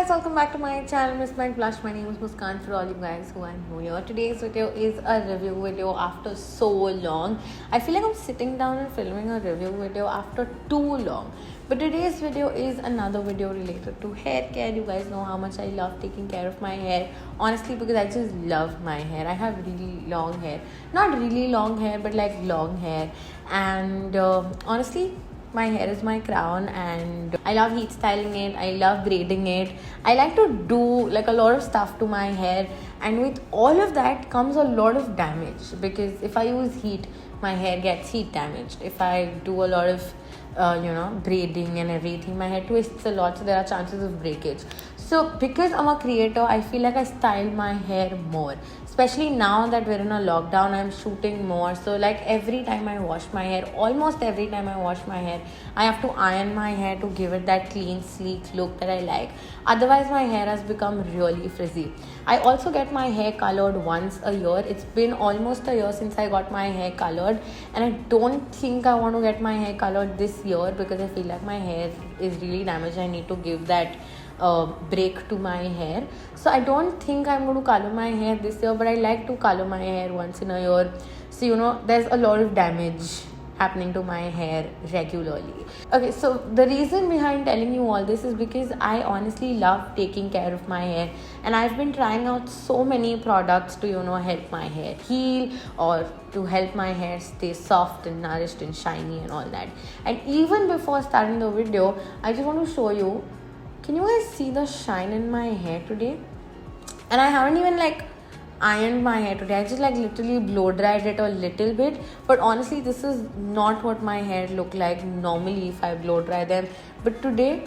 welcome back to my channel Miss Mind Blush. My name is Muskan for all you guys who are new here. Today's video is a review video after so long. I feel like I'm sitting down and filming a review video after too long. But today's video is another video related to hair care. You guys know how much I love taking care of my hair. Honestly, because I just love my hair. I have really long hair. Not really long hair, but like long hair. And honestly, my hair is my crown and I love heat styling it. I love braiding it. I like to do like a lot of stuff to my hair, and with all of that comes a lot of damage, because if I use heat, my hair gets heat damaged. If I do a lot of braiding and everything, my hair twists a lot, so there are chances of breakage. So because I'm a creator, I feel like I style my hair more, especially now that we're in a lockdown. I'm shooting more, so like every time I wash my hair, almost every time I wash my hair, I have to iron my hair to give it that clean, sleek look that I like. Otherwise my hair has become really frizzy. I also get my hair colored once a year. It's been almost a year since I got my hair colored, and I don't think I want to get my hair colored this year because I feel like my hair is really damaged. I need to give that break to my hair. So I don't think I'm going to color my hair this year, but I like to color my hair once in a year. So there's a lot of damage happening to my hair regularly. Okay, so the reason behind telling you all this is because I honestly love taking care of my hair, and I've been trying out so many products to help my hair heal, or to help my hair stay soft and nourished and shiny and all that. And even before starting the video, I just want to show you. Can you guys see the shine in my hair today? And I haven't even ironed my hair today. I just literally blow dried it a little bit. But honestly, this is not what my hair look like normally if I blow dry them. But today,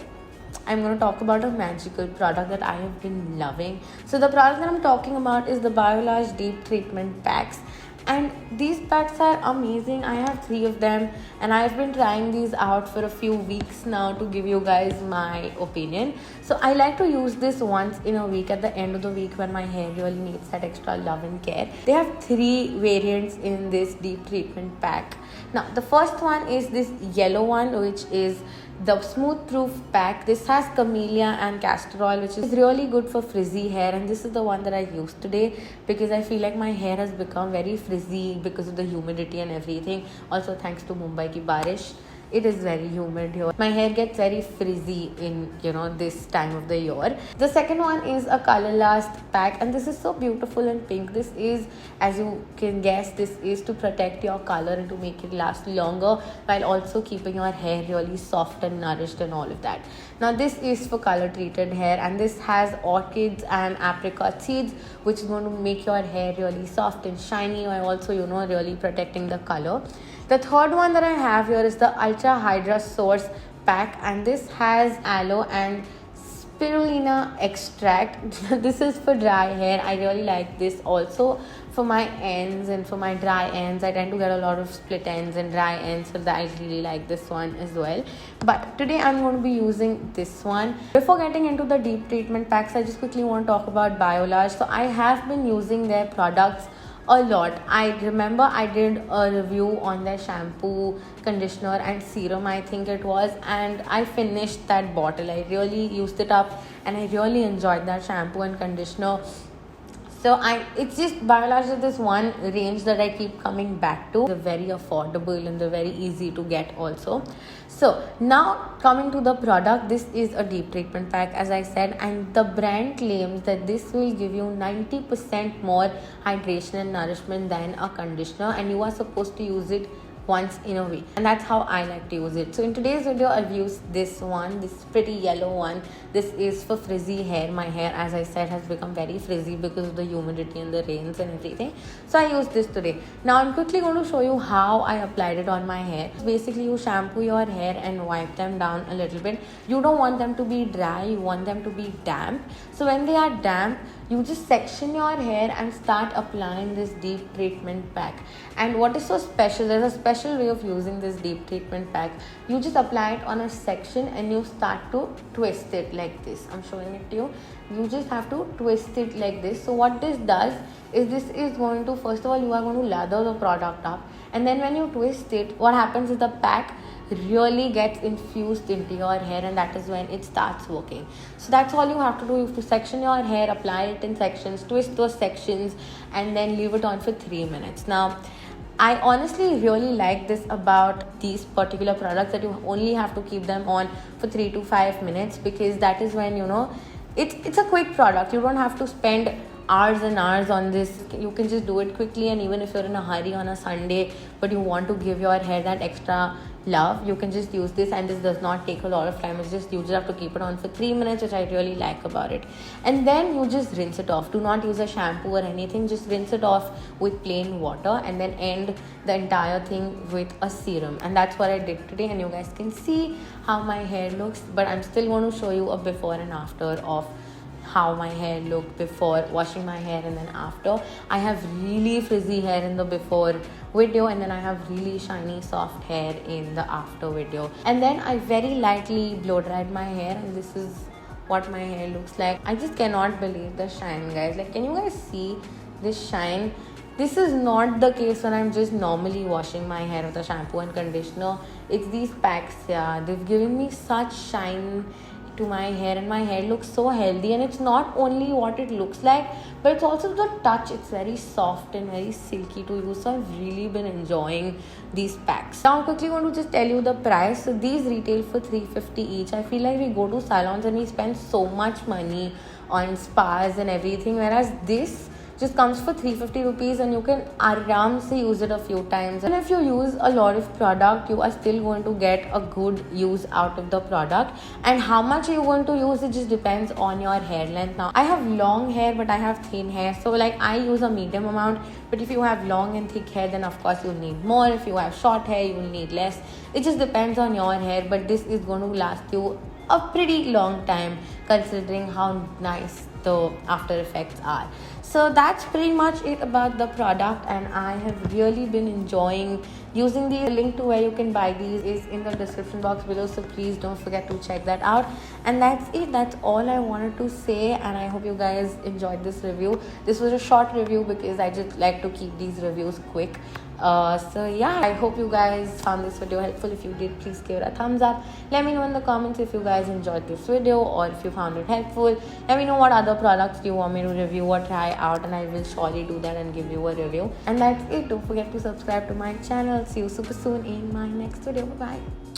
I'm going to talk about a magical product that I have been loving. So the product that I'm talking about is the Biolage Deep Treatment Packs. And these packs are amazing. I have 3 of them, and I've been trying these out for a few weeks now to give you guys my opinion. So I like to use this once in a week, at the end of the week when my hair really needs that extra love and care. They have 3 variants in this deep treatment pack. Now the first one is this yellow one, which is the Smooth Proof pack. This has camellia and castor oil, which is really good for frizzy hair, and this is the one that I used today because I feel like my hair has become very frizzy because of the humidity and everything. Also thanks to Mumbai ki barish. It is very humid here. My hair gets very frizzy in this time of the year. The second one is a Color Last pack, and this is so beautiful and pink. This is, as you can guess, this is to protect your color and to make it last longer while also keeping your hair really soft and nourished and all of that. Now this is for color treated hair, and this has orchids and apricot seeds, which is going to make your hair really soft and shiny while also really protecting the color. The third one that I have here is the Ultra Hydra Source pack, and this has aloe and spirulina extract. This is for dry hair. I really like this also for my ends and for my dry ends. I tend to get a lot of split ends and dry ends, so that I really like this one as well. But today I'm going to be using this one. Before getting into the deep treatment packs, I just quickly want to talk about Biolage. So I have been using their products a lot. I remember I did a review on their shampoo, conditioner and serum, I think it was, and I finished that bottle. I really used it up and I really enjoyed that shampoo and conditioner. So it's just Biolage is this one range that I keep coming back to. They're very affordable and they're very easy to get also. So now coming to the product, this is a deep treatment pack, as I said, and the brand claims that this will give you 90% more hydration and nourishment than a conditioner, and you are supposed to use it once in a week, and that's how I like to use it. So in today's video, I've used this one, this pretty yellow one. This is for frizzy hair. My hair, as I said, has become very frizzy because of the humidity and the rains and everything, so I used this today. Now I'm quickly going to show you how I applied it on my hair. Basically, you shampoo your hair and wipe them down a little bit. You don't want them to be dry, you want them to be damp. So when they are damp, you just section your hair and start applying this deep treatment pack. And what is so special, there's a special way of using this deep treatment pack. You just apply it on a section and you start to twist it like this. I'm showing it to you. You just have to twist it like this. So what this does is, this is going to, first of all, you are going to lather the product up, and then when you twist it, what happens is the pack really gets infused into your hair, and that is when it starts working. So that's all you have to do. You have to section your hair, apply it in sections, twist those sections, and then leave it on for 3 minutes. Now, I honestly really like this about these particular products, that you only have to keep them on for 3 to 5 minutes, because that is when, you know, it's a quick product. You don't have to spend hours and hours on this. You can just do it quickly, and even if you're in a hurry on a Sunday but you want to give your hair that extra love, you can just use this, and this does not take a lot of time. It's just, you just have to keep it on for 3 minutes, which I really like about it. And then you just rinse it off. Do not use a shampoo or anything, just rinse it off with plain water, and then end the entire thing with a serum. And that's what I did today, and you guys can see how my hair looks. But I'm still going to show you a before and after of how my hair looked before washing my hair and then after. I have really frizzy hair in the before video, and then I have really shiny soft hair in the after video. And then I very lightly blow dried my hair, and this is what my hair looks like. I just cannot believe the shine, guys. Like, can you guys see this shine? This is not the case when I'm just normally washing my hair with a shampoo and conditioner. It's these packs, yeah. They've given me such shine to my hair, and my hair looks so healthy. And it's not only what it looks like, but it's also the touch. It's very soft and very silky to use. So I've really been enjoying these packs. Now I quickly want to just tell you the price. So these retail for $3.50 each. I feel like we go to salons and we spend so much money on spas and everything, whereas this just comes for 350 rupees, and you can aram se use it a few times. And if you use a lot of product, you are still going to get a good use out of the product. And how much you're going to use, it just depends on your hair length. Now I have long hair, but I have thin hair, so like I use a medium amount. But if you have long and thick hair, then of course you'll need more. If you have short hair, you will need less. It just depends on your hair, but this is going to last you a pretty long time, considering how nice the after effects are. So that's pretty much it about the product, and I have really been enjoying using these. The link to where you can buy these is in the description box below, so please don't forget to check that out. And that's it. That's all I wanted to say, and I hope you guys enjoyed this review. This was a short review because I just like to keep these reviews quick. So yeah, I hope you guys found this video helpful. If you did, please give it a thumbs up. Let me know in the comments if you guys enjoyed this video or if you found it helpful. Let me know what other products do you want me to review or try out, and I will surely do that and give you a review. And that's it. Don't forget to subscribe to my channel. See you super soon in my next video. Bye bye.